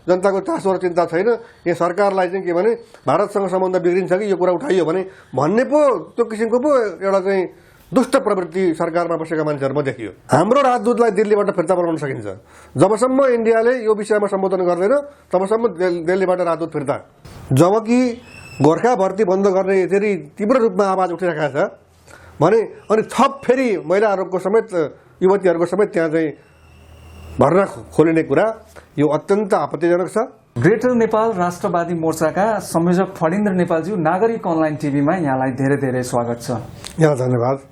जनताको चासो र चिन्ता छैन, यहाँ सरकारलाई चाहिँ के भने भारतसँग सम्बन्ध बिग्रिन्छ कि यो कुरा उठाइयो भने भन्ने पो त्यो किसिमको पो एउटा चाहिँ दुष्ट प्रवृत्ति सरकारमा बसेका मान्छेहरूमा देखियो। हाम्रो राजदूतलाई दिल्लीबाट फिर्ता बनाउन सकिन्छ, जबसम्म इन्डियाले यो विषयमा सम्बोधन गर्दैन तबसम्म दिल्लीबाट राजदूत फिर्ता। जबकि गोर्खा भर्ती बन्द गर्ने यसरी तीव्र रूपमा आवाज उठिरहेको छ भने अनि थप फेरि महिलाहरूको समेत युवतीहरूको समेत त्यहाँ चाहिँ भर्ना खोलिने कुरा यो अत्यन्त आपत्तिजनक छ। ग्रेटर नेपाल राष्ट्रवादी मोर्चाका संयोजक फणिन्द्र नेपालज्यू, नागरिक अनलाइन टिभीमा यहाँलाई धेरै धेरै स्वागत छ। यहाँ धन्यवाद।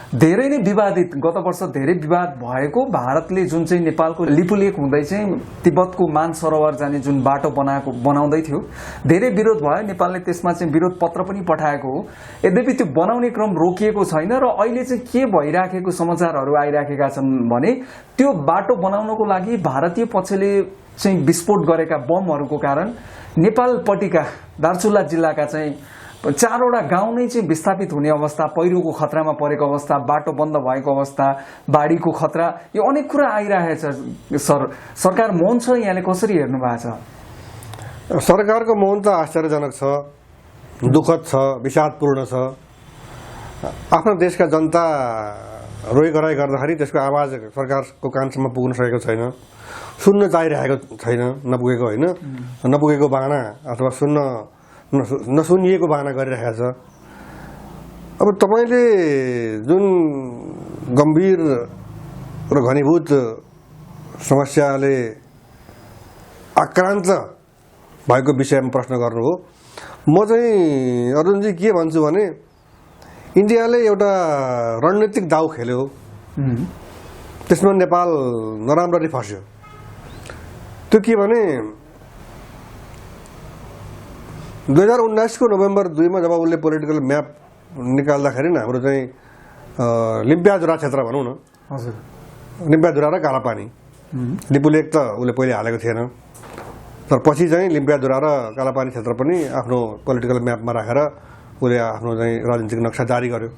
धेरै नै विवादित, गत वर्ष धेरै विवाद भएको भारतले जुन चाहिँ नेपालको लिपुलेक हुँदै चाहिँ तिब्बतको मानसरोवर जाने जुन बाटो बनाउँदै थियो, धेरै विरोध भयो। नेपालले त्यसमा चाहिँ विरोध पत्र पनि पठाएको हो। यद्यपि त्यो बनाउने क्रम रोकिएको छैन र अहिले चाहिँ के भइराखेको समाचारहरू आइराखेका छन् भने त्यो बाटो बनाउनको लागि भारतीय पक्षले चाहिँ विस्फोट गरेका बमहरूको कारण नेपालपट्टिका दार्चुला जिल्लाका चाहिँ 4वटा गाउँ नै चाहिँ विस्थापित हुने अवस्था, पहिरोको खतरामा परेको अवस्था, बाटो बन्द भएको अवस्था, बाढीको खतरा, यो अनेक कुरा आइरहेछ। सर, सरकार मौन छ, यहाँले कसरी हेर्नु भएको छ? सरकारको मौन त आश्चर्यजनक छ, दुःखद छ, विषादपूर्ण छ। आफ्नो देशका जनता रोइगराइ गर्दाखेरि त्यसको आवाज सरकारको कानसम्म पुग्न सकेको छैन, सुन्न चाहिरहेको छैन, नपुगेको होइन, नपुगेको बहाना अथवा नसुनिएको बहाना गरिरहेको छ। अब तपाईले जुन गम्भीर र घनीभूत समस्याले आक्रान्त भएको विषयमा प्रश्न गर्नु हो, म चाहिँ अर्जुनजी के भन्छु भने इन्डियाले एउटा रणनीतिक दाउ खेल्यो, त्यसमा नेपाल नराम्ररी फस्यो। त्यो के भने 2019 को नोभेम्बर 2 मा जब उसले पोलिटिकल म्याप निकाल्दाखेरि हाम्रो चाहिँ लिम्पियाजुरा क्षेत्र भनौँ न, हजुर, लिम्पियाजुरा र कालापानी, लिपुलेक त उसले पहिले हालेको थिएन, तर पछि चाहिँ लिम्पियाजुरा र कालापानी क्षेत्र पनि आफ्नो पोलिटिकल म्यापमा राखेर उसले आफ्नो चाहिँ राजनीतिक नक्सा जारी गर्यो।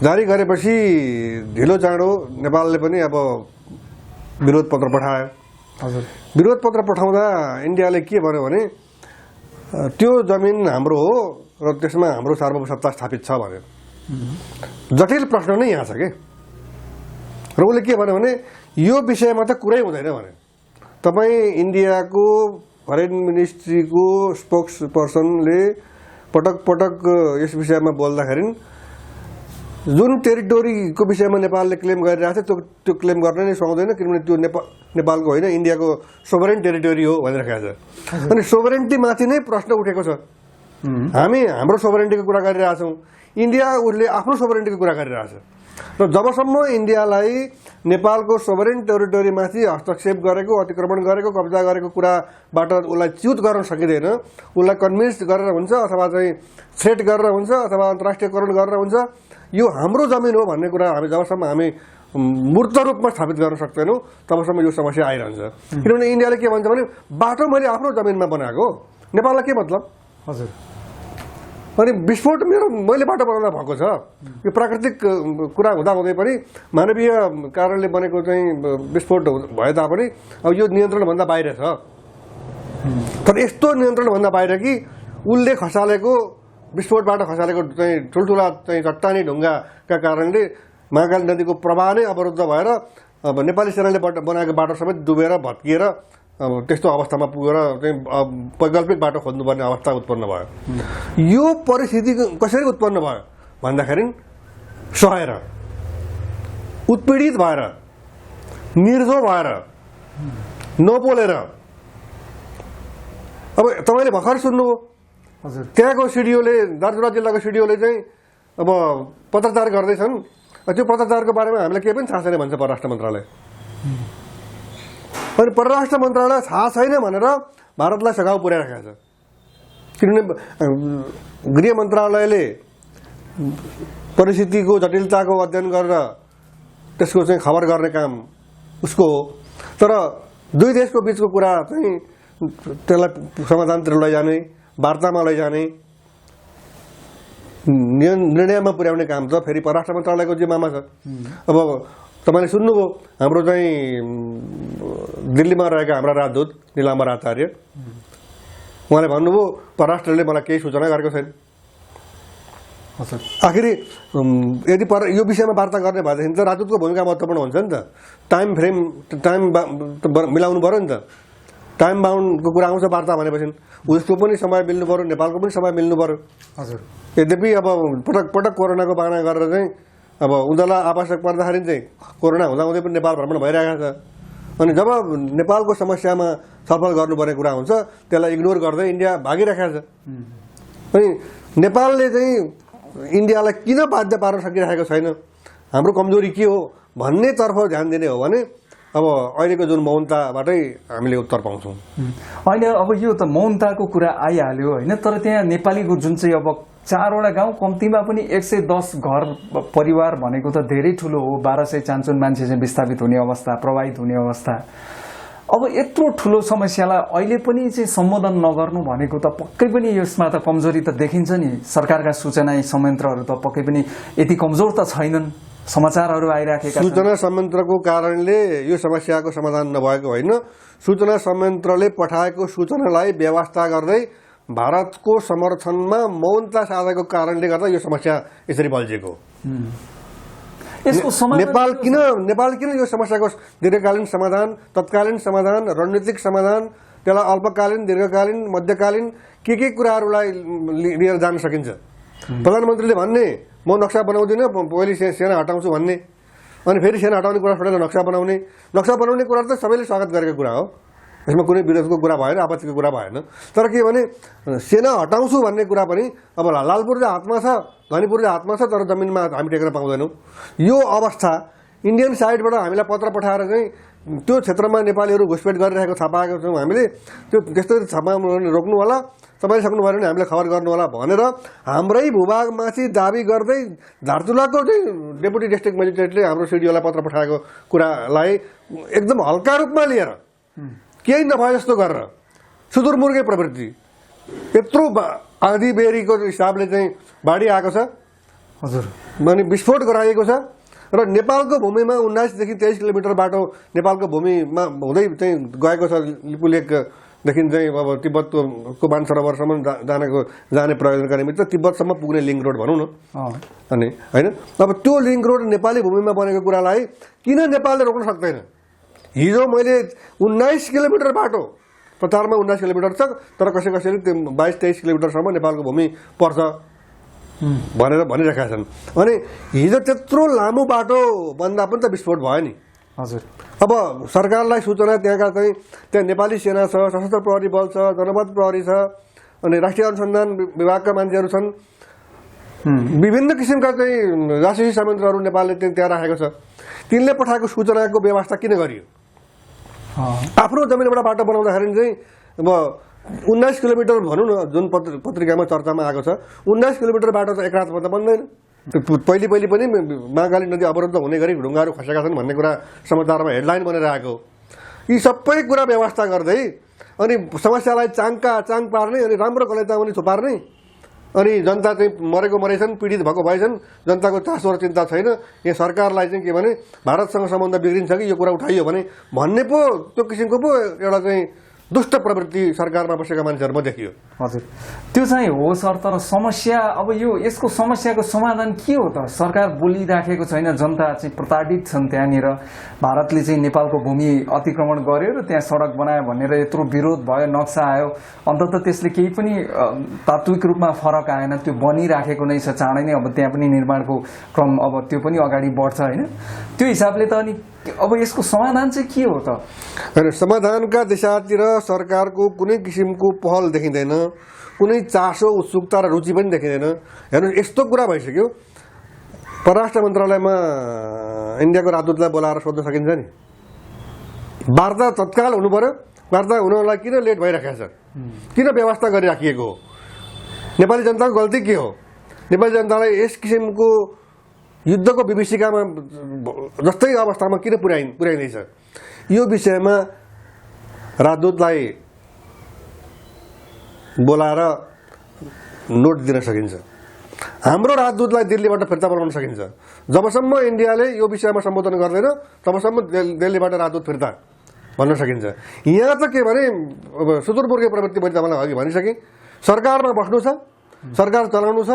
जारी गरेपछि ढिलो चाँडो नेपालले पनि अब विरोध पत्र पठायो। हजुर, विरोध पत्र पठाउँदा इन्डियाले के भन्यो भने त्यो जमिन हाम्रो हो र त्यसमा हाम्रो सार्वभौमसत्ता स्थापित छ भन्यो। जटिल प्रश्न नै यहाँ छ के। र उसले के भन्यो भने यो विषयमा त कुरै हुँदैन भने तपाईँ इन्डियाको फरेन मिनिस्ट्रीको स्पोक्स पर्सनले पटक पटक यस विषयमा बोल्दाखेरि जुन टेरिटोरीको विषयमा नेपालले क्लेम गरिरहेको थियो त्यो क्लेम गर्न नै सक्दैन, किनभने त्यो नेपालको होइन, इन्डियाको सोभरेन टेरिटोरी हो भनिरहेको छ। अनि सोभरेन्टी माथि नै प्रश्न उठेको छ। हामी हाम्रो सोभरेन्टीको कुरा गरिरहेछौँ, इन्डिया उसले आफ्नो सोभरेन्टीको कुरा गरिरहेछ। र जबसम्म इन्डियालाई नेपालको सोभरेन टेरिटोरीमाथि हस्तक्षेप गरेको, अतिक्रमण गरेको, कब्जा गरेको कुराबाट उसलाई च्युत गर्न सकिँदैन, उसलाई कन्भिन्स गरेर हुन्छ अथवा चाहिँ थ्रेट गरेर हुन्छ अथवा अन्तर्राष्ट्रियकरण गरेर हुन्छ, यो हाम्रो जमिन हो भन्ने कुरा जबसम्म हामी मूर्त रूपमा स्थापित गर्न सक्दैनौँ तबसम्म यो समस्या आइरहन्छ। किनभने इन्डियाले के भन्छ भने बाटो मैले आफ्नो जमिनमा बनाएको, नेपाललाई के मतलब? हजुर, अनि विस्फोट मैले बाटो बनाउँदा भएको छ। यो प्राकृतिक कुरा हुँदाहुँदै पनि मानवीय कारणले बनेको चाहिँ विस्फोट भए तापनि अब यो नियन्त्रणभन्दा बाहिर छ। तर यस्तो नियन्त्रणभन्दा बाहिर कि उसले खसालेको विस्फोटबाट खसालेको चाहिँ ठुल्ठुला चाहिँ चट्टानी ढुङ्गाका कारणले महाकाली नदीको प्रवाह नै अवरुद्ध भएर अब नेपाली सेनाले बनाएको बाटो समेत डुबेर भत्किएर अब त्यस्तो अवस्थामा पुगेर चाहिँ वैकल्पिक बाटो खोज्नुपर्ने अवस्था उत्पन्न भयो। यो परिस्थिति कसरी उत्पन्न भयो भन्दाखेरि सहेर, उत्पीडित भएर, निर्दो भएर, नपोलेर। अब तपाईँले भर्खर सुन्नुभयो त्यहाँको सिडिओले, दार्चुला जिल्लाको सिडिओले चाहिँ अब पत्रचार गर्दैछन्। त्यो पत्रचारको बारेमा हामीलाई केही पनि थाहा छैन भन्छ परराष्ट्र मन्त्रालय। अनि परराष्ट्र मन्त्रालय थाहा छैन भनेर भारतलाई सघाउ पुर्याइरहेको छ। किनभने गृह मन्त्रालयले परिस्थितिको जटिलताको अध्ययन गरेर त्यसको चाहिँ खबर गर्ने काम उसको हो, तर दुई देशको बीचको कुरा चाहिँ त्यसलाई समाधानतिर लैजाने, वार्तामा लैजाने, निर्णयमा पुर्याउने काम त फेरि परराष्ट्र मन्त्रालयको जिम्मामा छ। अब तपाईँले सुन्नुभयो हाम्रो चाहिँ दिल्लीमा रहेका हाम्रा राजदूत नीलाम्बर आचार्य उहाँले भन्नुभयो परराष्ट्रले मलाई केही सूचना गरेको छैन। आखिरी यदि यो विषयमा वार्ता गर्ने भएदेखि त राजदूतको भूमिका महत्त्वपूर्ण हुन्छ नि त। टाइम मिलाउनु पर्यो नि त। टाइम बााउन्डको कुरा आउँछ वार्ता भनेपछि उसको पनि समय मिल्नु पर्यो, नेपालको पनि समय मिल्नु पर्यो। हजुर। यद्यपि अब पटक पटक कोरोनाको बहाना गरेर चाहिँ अब उनीहरूलाई आवश्यक पर्दाखेरि चाहिँ कोरोना हुँदाहुँदै पनि नेपाल भ्रमण भइरहेको छ। अनि जब नेपालको समस्यामा छलफल गर्नुपर्ने कुरा हुन्छ त्यसलाई इग्नोर गर्दै इन्डिया भागिरहेको छ। अनि नेपालले चाहिँ इन्डियालाई किन बाध्य पार्न सकिरहेको छैन, हाम्रो कमजोरी के हो भन्नेतर्फ ध्यान दिने हो भने अब अहिलेको जुन मौनताबाटै हामीले उत्तर पाउँछौँ। होइन, अब यो त मौनताको कुरा आइहाल्यो होइन, तर त्यहाँ नेपालीको जुन चाहिँ अब 4वटा गाउँ कम्तीमा पनि 110 घर परिवार भनेको त धेरै ठुलो हो। 1200 चान्चुन मान्छे चाहिँ विस्थापित हुने अवस्था, प्रभावित हुने अवस्था। अब यत्रो ठुलो समस्यालाई अहिले पनि चाहिँ सम्बोधन नगर्नु भनेको त पक्कै पनि यसमा त कमजोरी त देखिन्छ नि। सरकारका सूचना संयन्त्रहरू त पक्कै पनि यति कमजोर त छैनन्। समाचारहरू आइराखेका छन्। सूचना संयन्त्रको कारणले यो समस्याको समाधान नभएको होइन, सूचना संयन्त्रले पठाएको सूचनालाई व्यवस्था गर्दै भारतको समर्थनमा मौनता साधेको कारणले गर्दा यो समस्या यसरी बल्झेको। नेपाल किन यो समस्याको दीर्घकालीन समाधान, तत्कालीन समाधान, रणनीतिक समाधान, त्यसलाई अल्पकालीन, दीर्घकालीन, मध्यकालीन के कुराहरूलाई लिएर जान सकिन्छ। प्रधानमन्त्रीले भन्ने म नक्सा बनाउँदिनँ, पहिले सेना हटाउँछु भन्ने, अनि फेरि सेना हटाउने कुरा छोडेर नक्सा बनाउने कुरा त सबैले स्वागत गरेको कुरा हो। यसमा कुनै विरोधको कुरा भएन, आपत्तिको कुरा भएन। तर के भने सेना हटाउँछु भन्ने कुरा पनि अब लालपुरले हातमा छ, धनीपुरले हातमा छ, तर जमिनमा हामी टेक्न पाउँदैनौँ। यो अवस्था इन्डियन साइडबाट हामीलाई पत्र पठाएर चाहिँ त्यो क्षेत्रमा नेपालीहरू घुसपेट गरिरहेको थाहा पाएको छौँ हामीले। त्यो त्यस्तो थाहा रोक्नु होला, तपाईँले सक्नु भएन भने हामीलाई खबर गर्नु होला भनेर हाम्रै भूभागमाथि दाबी गर्दै धारचुलाको चाहिँ डेपुटी डिस्ट्रिक्ट मेजिस्ट्रेटले हाम्रो सिडिओलाई पत्र पठाएको कुरालाई एकदम हल्का रूपमा लिएर केही नभए जस्तो गरेर सुदूरमुर्गे प्रवृत्ति यत्रो आँधी बेरीको हिसाबले चाहिँ बाढी आएको छ। हजुर। अनि विस्फोट गराइएको छ र नेपालको भूमिमा 19 देखि 23 किलोमिटर बाटो नेपालको भूमिमा हुँदै चाहिँ गएको छ। लिपुलेकदेखि चाहिँ अब तिब्बतको मानसरोवरसम्म जाने प्रयोजनका निमित्त तिब्बतसम्म पुग्ने लिङ्क रोड भनौँ न। अनि होइन, अब त्यो लिङ्क रोड नेपाली भूमिमा बनेको कुरालाई किन नेपालले रोक्न सक्दैन? हिजो मैले 19 किलोमिटर बाटो, प्रचारमा 19 किलोमिटर छ, तर कसैले त्यो 22-23 किलोमिटरसम्म नेपालको भूमि पर्छ भनेर भनिरहेका छन्। अनि हिजो त्यत्रो लामो बाटो भन्दा पनि त विस्फोट भयो नि। हजुर। अब सरकारलाई सूचना त्यहाँ नेपाली सेना छ, सशस्त्र प्रहरी बल छ, जनपद प्रहरी छ, अनि राष्ट्रिय अनुसन्धान विभागका मान्छेहरू छन्। विभिन्न किसिमका चाहिँ जासुसी संयन्त्रहरू नेपालले त्यहाँ राखेको छ। तिनले पठाएको सूचनाको व्यवस्था किन गरियो? आफ्नो जमिनबाट बाटो बनाउँदाखेरि चाहिँ अब 19 किलोमिटर भनौँ न, जुन पत्रिकामा चर्चामा आएको छ, 19 किलोमिटर बाटो त एक रातमा त बन्दैन। पहिले पनि महाकाली नदी अवरुद्ध हुने गरी ढुङ्गाहरू खसेका छन् भन्ने कुरा समाचारमा हेडलाइन बनेर आएको। यी सबै कुरा व्यवस्था गर्दै अनि समस्यालाई चाङ पार्ने, अनि राम्रो गलैँचाउने थुपार्ने, अनि जनता चाहिँ मरेको मरेछन्, पीडित भएको भएछन्, जनताको चासो र चिन्ता छैन। यहाँ सरकारलाई चाहिँ के भने भारतसँग सम्बन्ध बिग्रिन्छ कि यो कुरा उठाइयो भने भन्ने पो त्यो किसिमको पो एउटा चाहिँ दुष्ट प्रवृत्ति सरकारमा बसेका मान्छेहरूमा देखियो। हजुर, त्यो चाहिँ हो सर। तर समस्या अब यसको समस्याको समाधान के हो त? सरकार बोलिराखेको छैन, जनता चाहिँ प्रताडित छन्। त्यहाँनिर भारतले चाहिँ नेपालको भूमि अतिक्रमण गर्यो र त्यहाँ सडक बनायो भनेर यत्रो विरोध भयो, नक्सा आयो, अन्तत त्यसले केही पनि तात्विक रूपमा फरक आएन। त्यो बनिराखेको नै छ, चाँडै नै अब त्यहाँ पनि निर्माणको क्रम अब त्यो पनि अगाडि बढ्छ होइन। त्यो हिसाबले त अनि अब यसको समाधान चाहिँ के हो त? होइन, समाधानका दिशातिर सरकारको कुनै किसिमको पहल देखिँदैन, कुनै चासो, उत्सुकता र रुचि पनि देखिँदैन। हेर्नु, यस्तो कुरा भइसक्यो, परराष्ट्र मन्त्रालयमा इन्डियाको राजदूतलाई बोलाएर सोध्न सकिन्छ नि। वार्ता तत्काल हुनु पर्यो। वार्ता हुनलाई किन लेट भइरहेको छ? किन व्यवस्था गरिराखिएको हो? नेपाली जनताको गल्ती के हो? नेपाली जनतालाई यस किसिमको युद्धको विभीषिकामा जस्तै अवस्थामा किन पुर्याइँदैछ? यो विषयमा राजदूतलाई बोलाएर नोट दिन सकिन्छ। हाम्रो राजदूतलाई दिल्लीबाट फिर्ता बोलाउन सकिन्छ। जबसम्म इन्डियाले यो विषयमा सम्बोधन गर्दैन तबसम्म दिल्लीबाट राजदूत फिर्ता भन्न सकिन्छ। यहाँ त के भने अब सुदूरपूर्वीय प्रवृत्ति मैले तपाईँलाई अघि भनिसकेँ, सरकारमा बस्नु छ, सरकार चलाउनु छ,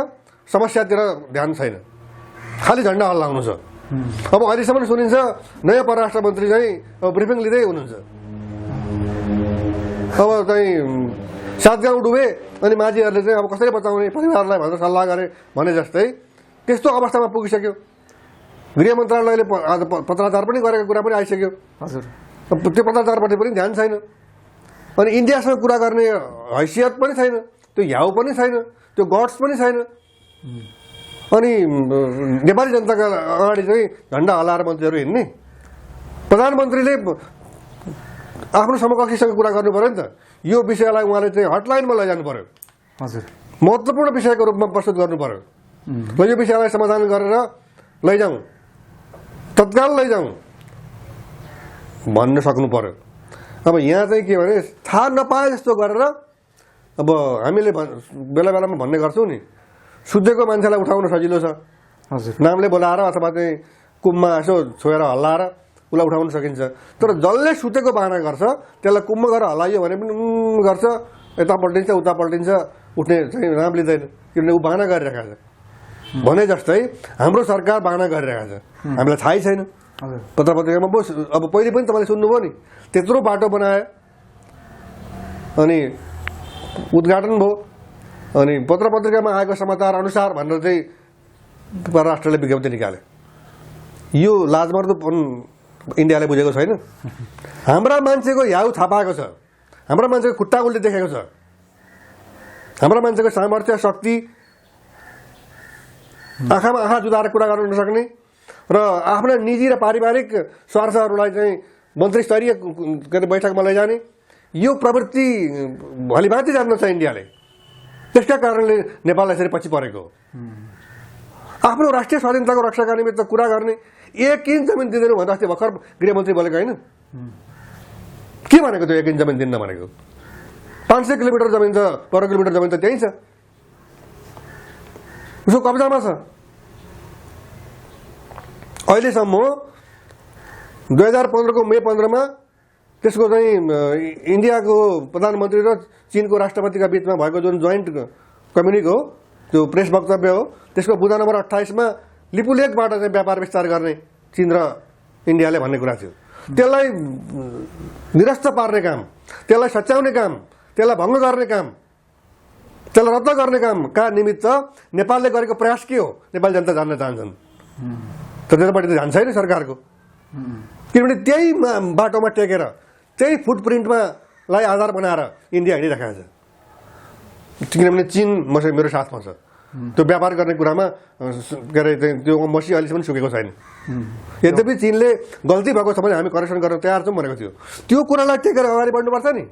समस्यातिर ध्यान छैन, खालि झन्डा हल्लाउनु छ। अब अहिलेसम्म सुनिन्छ नयाँ परराष्ट्र मन्त्री चाहिँ अब ब्रिफिङ लिँदै हुनुहुन्छ। अब चाहिँ 7 गाउँ डुबे अनि माझीहरूले चाहिँ अब कसरी बचाउने परिवारलाई भनेर सल्लाह गरे भने जस्तै त्यस्तो अवस्थामा पुगिसक्यो। गृह मन्त्रालयले आज पत्राचार पनि गरेको कुरा पनि आइसक्यो। हजुर, त्यो पत्राचारपट्टि पनि ध्यान छैन। अनि इन्डियासँग कुरा गर्ने हैसियत पनि छैन, त्यो याउ पनि छैन, त्यो गट्स पनि छैन। अनि नेपाली जनताका अगाडि चाहिँ झन्डा हल्लाएर मन्त्रीहरू हिँड्ने। प्रधानमन्त्रीले आफ्नो समकक्षीसँग कुरा गर्नु पर्यो नि त। यो विषयलाई उहाँले चाहिँ हटलाइनमा लैजानु पर्यो। हजुर, महत्त्वपूर्ण विषयको रूपमा प्रस्तुत गर्नु पर्यो। र यो विषयलाई समाधान गरेर लैजाउँ, तत्काल लैजाउँ भन्न सक्नु पर्यो। अब यहाँ चाहिँ के भने थाहा नपाए जस्तो गरेर अब हामीले बेला बेलामा भन्ने गर्छौँ नि, सुतेको मान्छेलाई उठाउन सजिलो छ। हजुर, नामले बोलाएर अथवा चाहिँ कुममा यसो छोएर हल्लाएर उसलाई उठाउन सकिन्छ। तर जसले सुतेको बाहना गर्छ त्यसलाई कुममा गएर हल्लाइयो भने पनि गर्छ, यता पल्टिन्छ उता पल्टिन्छ, उठ्ने चाहिँ नाम लिँदैन, किनभने ऊ बाहना गरिरहेको छ। भने जस्तै हाम्रो सरकार बाहना गरिरहेको छ, हामीलाई थाहै छैन। पत्र पत्रिकामा अब पहिले पनि तपाईँले सुन्नुभयो नि, त्यत्रो बाटो बनायो अनि उद्घाटन भयो, अनि पत्र पत्रिकामा आएको समाचार अनुसार भनेर चाहिँ परराष्ट्रले विज्ञप्ति निकाले। यो लाजमर्दोपन इन्डियाले बुझेको छैन। हाम्रा मान्छेको याउ थाहा पाएको छ, हाम्रा मान्छेको खुट्टा उल्टे देखेको छ, हाम्रा मान्छेको सामर्थ्य शक्ति आँखामा आँखा जुदाएर कुरा गर्न नसक्ने र आफ्ना निजी र पारिवारिक स्वार्थहरूलाई चाहिँ मन्त्रीस्तरीय के अरे बैठकमा लैजाने यो प्रवृत्ति भलिभाँति जान्न छ इन्डियाले। त्यसका कारणले नेपाल यसरी पछि परेको हो। आफ्नो राष्ट्रिय स्वाधीनताको रक्षाका निमित्त कुरा गर्ने 1 इन्च जमिन दिँदैन भन्दा अस्ति भर्खर गृहमन्त्री बोलेको होइन? के भनेको त्यो 1 इन्च जमिन दिन्न भनेको? 500 किलोमिटर जमिन छ, पर किलोमिटर जमिन त त्यही छ, उसको कब्जामा छ। अहिलेसम्म 2015 को मे 15 मा त्यसको चाहिँ इन्डियाको प्रधानमन्त्री र चीनको राष्ट्रपतिका बीचमा भएको जुन जोइन्ट कम्युनिक हो, त्यो प्रेस वक्तव्य हो, त्यसको बुँदा नम्बर 28 मा लिपुलेखबाट चाहिँ व्यापार विस्तार गर्ने चीन र इन्डियाले भन्ने कुरा थियो। त्यसलाई निरस्त पार्ने काम, त्यसलाई सच्याउने काम, त्यसलाई भङ्ग गर्ने काम, त्यसलाई रद्द गर्ने कामका निमित्त नेपालले गरेको प्रयास के हो नेपाली जनता जान्न चाहन्छन्। त्यतापट्टि त जान्छ छैन सरकारको, किनभने त्यही बाटोमा टेकेर त्यही फुटप्रिन्टमा लाई आधार बनाएर इन्डिया हिँडिरहेको छ। किनभने चीन मेरो साथमा छ, त्यो व्यापार गर्ने कुरामा के अरे त्यो मसी अहिलेसम्म सुकेको छैन। यद्यपि चीनले गल्ती भएको छ भने हामी करेक्सन गर्न तयार छौँ भनेको थियो। त्यो कुरालाई टेकेर अगाडि बढ्नुपर्छ नि।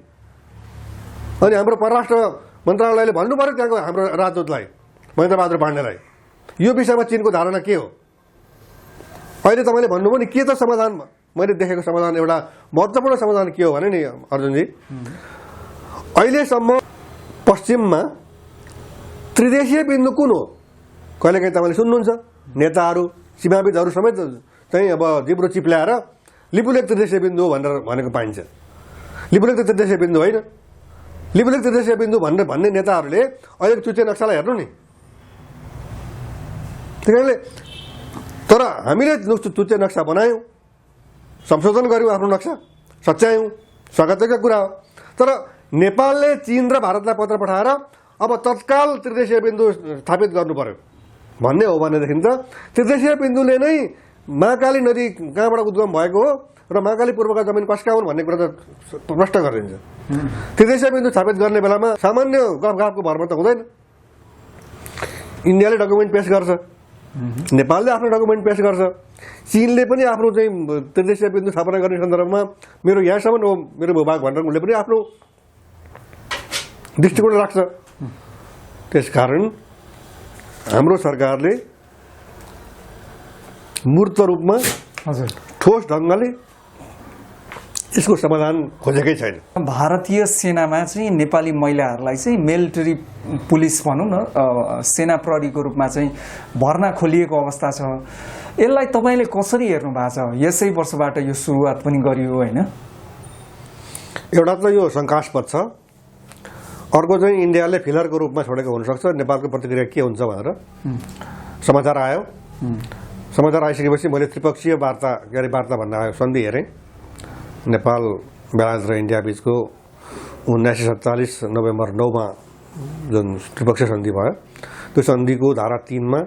अनि हाम्रो परराष्ट्र मन्त्रालयले भन्नु पर्यो त्यहाँको हाम्रो राजदूतलाई, महेन्द्रबहादुर पाण्डेलाई, यो विषयमा चीनको धारणा के हो। अहिले तपाईँले भन्नुभयो नि के त समाधान, मैले देखेको समाधान एउटा महत्त्वपूर्ण समाधान के हो भने नि अर्जुनजी, अहिलेसम्म पश्चिममा त्रिदेशीय बिन्दु कुन हो? कहिलेकाहीँ तपाईँले सुन्नुहुन्छ नेताहरू सीमाविदहरू समेत चाहिँ अब जिब्रो चिप्ल्याएर लिपुलेख त्रिदेशीय बिन्दु हो भनेर भनेको पाइन्छ। लिपुलेख त त्रिदेशीय बिन्दु होइन। लिपुलेख त्रिदेशीय बिन्दु भनेर भन्ने नेताहरूले अहिले चुच्चे नक्सालाई हेर्नु नि। त्यसैले तर हामीले चुच्चे नक्सा बनायौँ, संशोधन गऱ्यौँ, आफ्नो नक्सा सच्यायौँ, स्वागतका कुरा हो। तर नेपालले चीन र भारतलाई पत्र पठाएर अब तत्काल त्रिदेशीय बिन्दु स्थापित गर्नु पर्यो भन्ने हो भनेदेखि त त्रिदेशीय बिन्दुले नै महाकाली नदी कहाँबाट उद्गम भएको हो र महाकाली पूर्वका जमिन कसका हुन् भन्ने कुरा त प्रश्न गरिन्छ। त्रिदेशीय बिन्दु स्थापित गर्ने बेलामा सामान्य गफगाफको भरमा त हुँदैन। इन्डियाले डकुमेन्ट पेश गर्छ, नेपालले आफ्नो डकुमेन्ट पेश गर्छ, चीनले पनि आफ्नो चाहिँ त्रिदेशीय बिन्दु स्थापना गर्ने सन्दर्भमा मेरो यहाँसम्म हो मेरो भूभाग भनेर उनले पनि आफ्नो दृष्टिकोण राख्छ। त्यसकारण हाम्रो सरकारले मूर्त रूपमा ठोस ढङ्गले यसको समाधान खोजेकै छैन। भारतीय सेनामा चाहिँ नेपाली महिलाहरूलाई चाहिँ मिलिटरी पुलिस भनौँ न, सेना प्रहरीको रूपमा चाहिँ भर्ना खोलिएको अवस्था छ। यसलाई तपाईँले कसरी हेर्नु भएको छ? यसै वर्षबाट यो सुरुवात पनि गरियो होइन? एउटा त यो शङ्कास्पद छ, अर्को चाहिँ इन्डियाले फिलरको रूपमा छोडेको हुनसक्छ। नेपालको प्रतिक्रिया के हुन्छ भनेर समाचार आयो। समाचार आइसकेपछि मैले त्रिपक्षीय वार्ता भन्न आयो सन्धि हेरेँ। नेपाल, बेलायत र इन्डिया बिचको 1947 नोभेम्बर 9 जुन त्रिपक्षीय सन्धि भयो, त्यो सन्धिको धारा 3 मा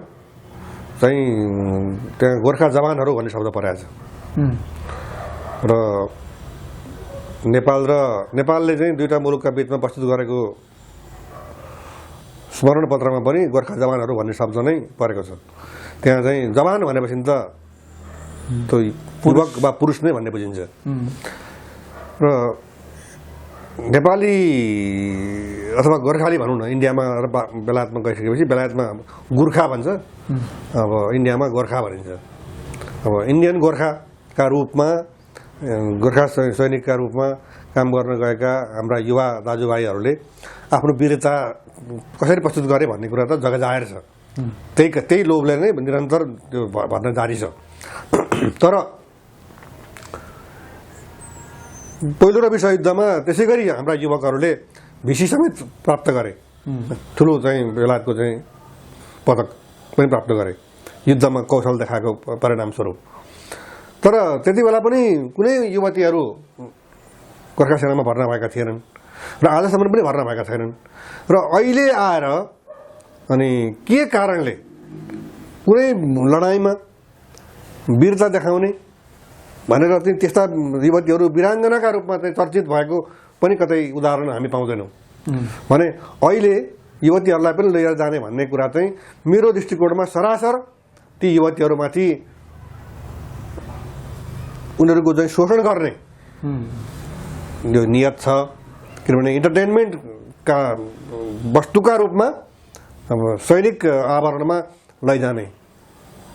चाहिँ त्यहाँ गोर्खा जवानहरू भन्ने शब्द परेको छ र नेपालले चाहिँ दुईटा मुलुकका बिचमा प्रस्तुत गरेको स्मरण पत्रमा पनि गोर्खा जवानहरू भन्ने शब्द नै परेको छ। त्यहाँ चाहिँ जवान भनेपछि त त्यो युवक वा पुरुष नै भन्ने बुझिन्छ र नेपाली अथवा गोर्खाली भनौँ न, इन्डियामा र बेलायतमा गइसकेपछि बेलायतमा गोर्खा भन्छ, अब इन्डियामा गोर्खा भनिन्छ। अब इन्डियन गोर्खाका रूपमा, गोर्खा सैनिकका रूपमा काम गर्न गएका हाम्रा युवा दाजुभाइहरूले आफ्नो वीरता कसरी प्रस्तुत गरे भन्ने कुरा त जगजाहेर छ। त्यही लोभले नै निरन्तर त्यो भन्न जारी छ। तर पहिलो र विश्वयुद्धमा त्यसै गरी हाम्रा युवकहरूले भिसी समेत प्राप्त गरे, ठुलो चाहिँ बेलायतको चाहिँ पदक पनि प्राप्त गरे युद्धमा कौशल देखाएको परिणामस्वरूप। तर त्यति बेला पनि कुनै युवतीहरू गोर्खा सेनामा भर्ना भएका थिएनन् र आजसम्म पनि भर्ना भएका छैनन्। र अहिले आएर अनि के कारणले कुनै लडाइँमा वीरता देखाउने भनेर चाहिँ त्यस्ता युवतीहरू वीराङ्गनाका रूपमा चाहिँ चर्चित भएको पनि कतै उदाहरण हामी पाउँदैनौँ भने अहिले युवतीहरूलाई पनि लिएर जाने भन्ने कुरा चाहिँ मेरो दृष्टिकोणमा सरासर ती युवतीहरूमाथि उनीहरूको चाहिँ शोषण गर्ने यो नियत छ। किनभने इन्टरटेनमेन्टका वस्तुका रूपमा अब सैनिक आवरणमा लैजाने,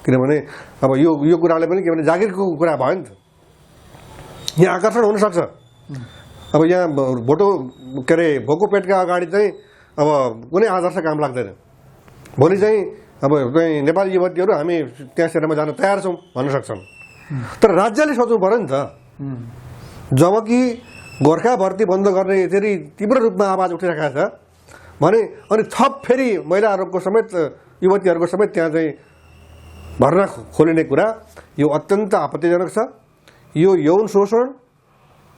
किनभने अब यो कुराले पनि के भने जागिरको कुरा भयो नि त, यहाँ आकर्षण हुनसक्छ। अब यहाँ भोको पेटका अगाडि चाहिँ अब कुनै आदर्श काम लाग्दैन। भोलि चाहिँ अब चाहिँ नेपाली युवतीहरू हामी त्यहाँ सेनामा जान तयार छौँ भन्न सक्छन्। तर राज्यले सोच्नु पर्यो नि त, जबकि गोर्खा भर्ती बन्द गर्ने यसरी तीव्र रूपमा आवाज उठिरहेको छ भने अनि थप फेरि महिलाहरूको समेत युवतीहरूको समेत त्यहाँ चाहिँ भर्ना खोलिने कुरा यो अत्यन्त आपत्तिजनक छ। यो यौन शोषण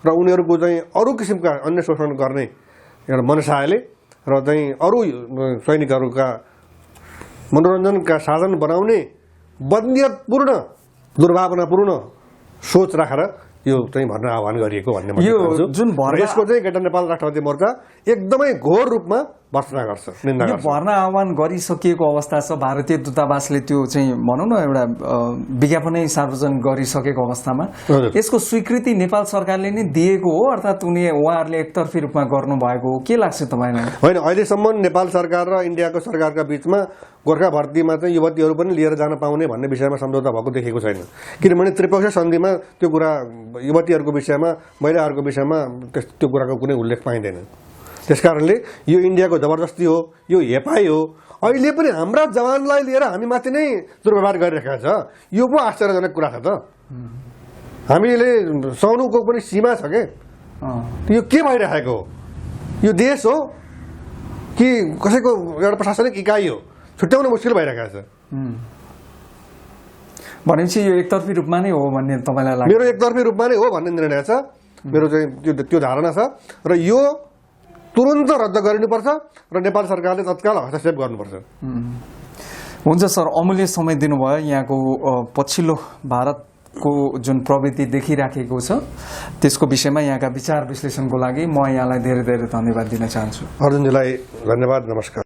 र उनीहरूको चाहिँ अरू किसिमका अन्य शोषण गर्ने एउटा मनसायले र चाहिँ अरू सैनिकहरूका मनोरञ्जनका साधन बनाउने बदनियतपूर्ण दुर्भावनापूर्ण सोच राखेर यो चाहिँ भर्ना आह्वान गरिएको भन्ने यो जुन यसको चाहिँ गेटा नेपाल राष्ट्रवादी मोर्चा एकदमै घोर रूपमा भर्सना गर्छ, निन्दा गर्छ। भर्ना आह्वान गरिसकिएको अवस्था छ। भारतीय दूतावासले त्यो चाहिँ भनौँ न एउटा विज्ञापनै सार्वजनिक गरिसकेको अवस्थामा यसको स्वीकृति नेपाल सरकारले नै दिएको हो, अर्थात् उहाँहरूले एकतर्फी रूपमा गर्नुभएको हो, के लाग्छ तपाईँलाई? होइन, अहिलेसम्म नेपाल सरकार र इन्डियाको सरकारका बिचमा गोर्खा भर्तीमा चाहिँ युवतीहरू पनि लिएर जान पाउने भन्ने विषयमा सम्झौता भएको देखेको छैन। किनभने त्रिपक्षीय सन्धिमा त्यो कुरा युवतीहरूको विषयमा, महिलाहरूको विषयमा त्यो कुराको कुनै उल्लेख पाइँदैन। त्यसकारणले यो इन्डियाको जबरजस्ती हो, यो हेपाई हो। अहिले पनि हाम्रा जवानलाई लिएर हामी माथि नै दुर्व्यवहार गरिरहेका छ। यो पो आश्चर्यजनक कुरा छ त। हामीले सहनुको पनि सीमा छ के? यो के भइरहेको हो? यो देश हो कि कसैको एउटा प्रशासनिक इकाइ हो? छुट्याउन मुस्किल भइरहेको छ। भनेपछि यो एकतर्फी रूपमा नै हो भन्ने तपाईँलाई लाग्छ? मेरो एकतर्फी रूपमा नै हो भन्ने निर्णय छ, मेरो चाहिँ त्यो धारणा छ र यो तुरन्त रद्द गरिनुपर्छ र नेपाल सरकारले तत्काल हस्तक्षेप गर्नुपर्छ। हुन्छ सर, अमूल्य समय दिनुभयो। यहाँको पछिल्लो भारतको जुन प्रवृत्ति देखिराखेको छ त्यसको विषयमा यहाँका विचार विश्लेषणको लागि म यहाँलाई धेरै धेरै धन्यवाद दिन चाहन्छु। अर्जुनजीलाई धन्यवाद, नमस्कार।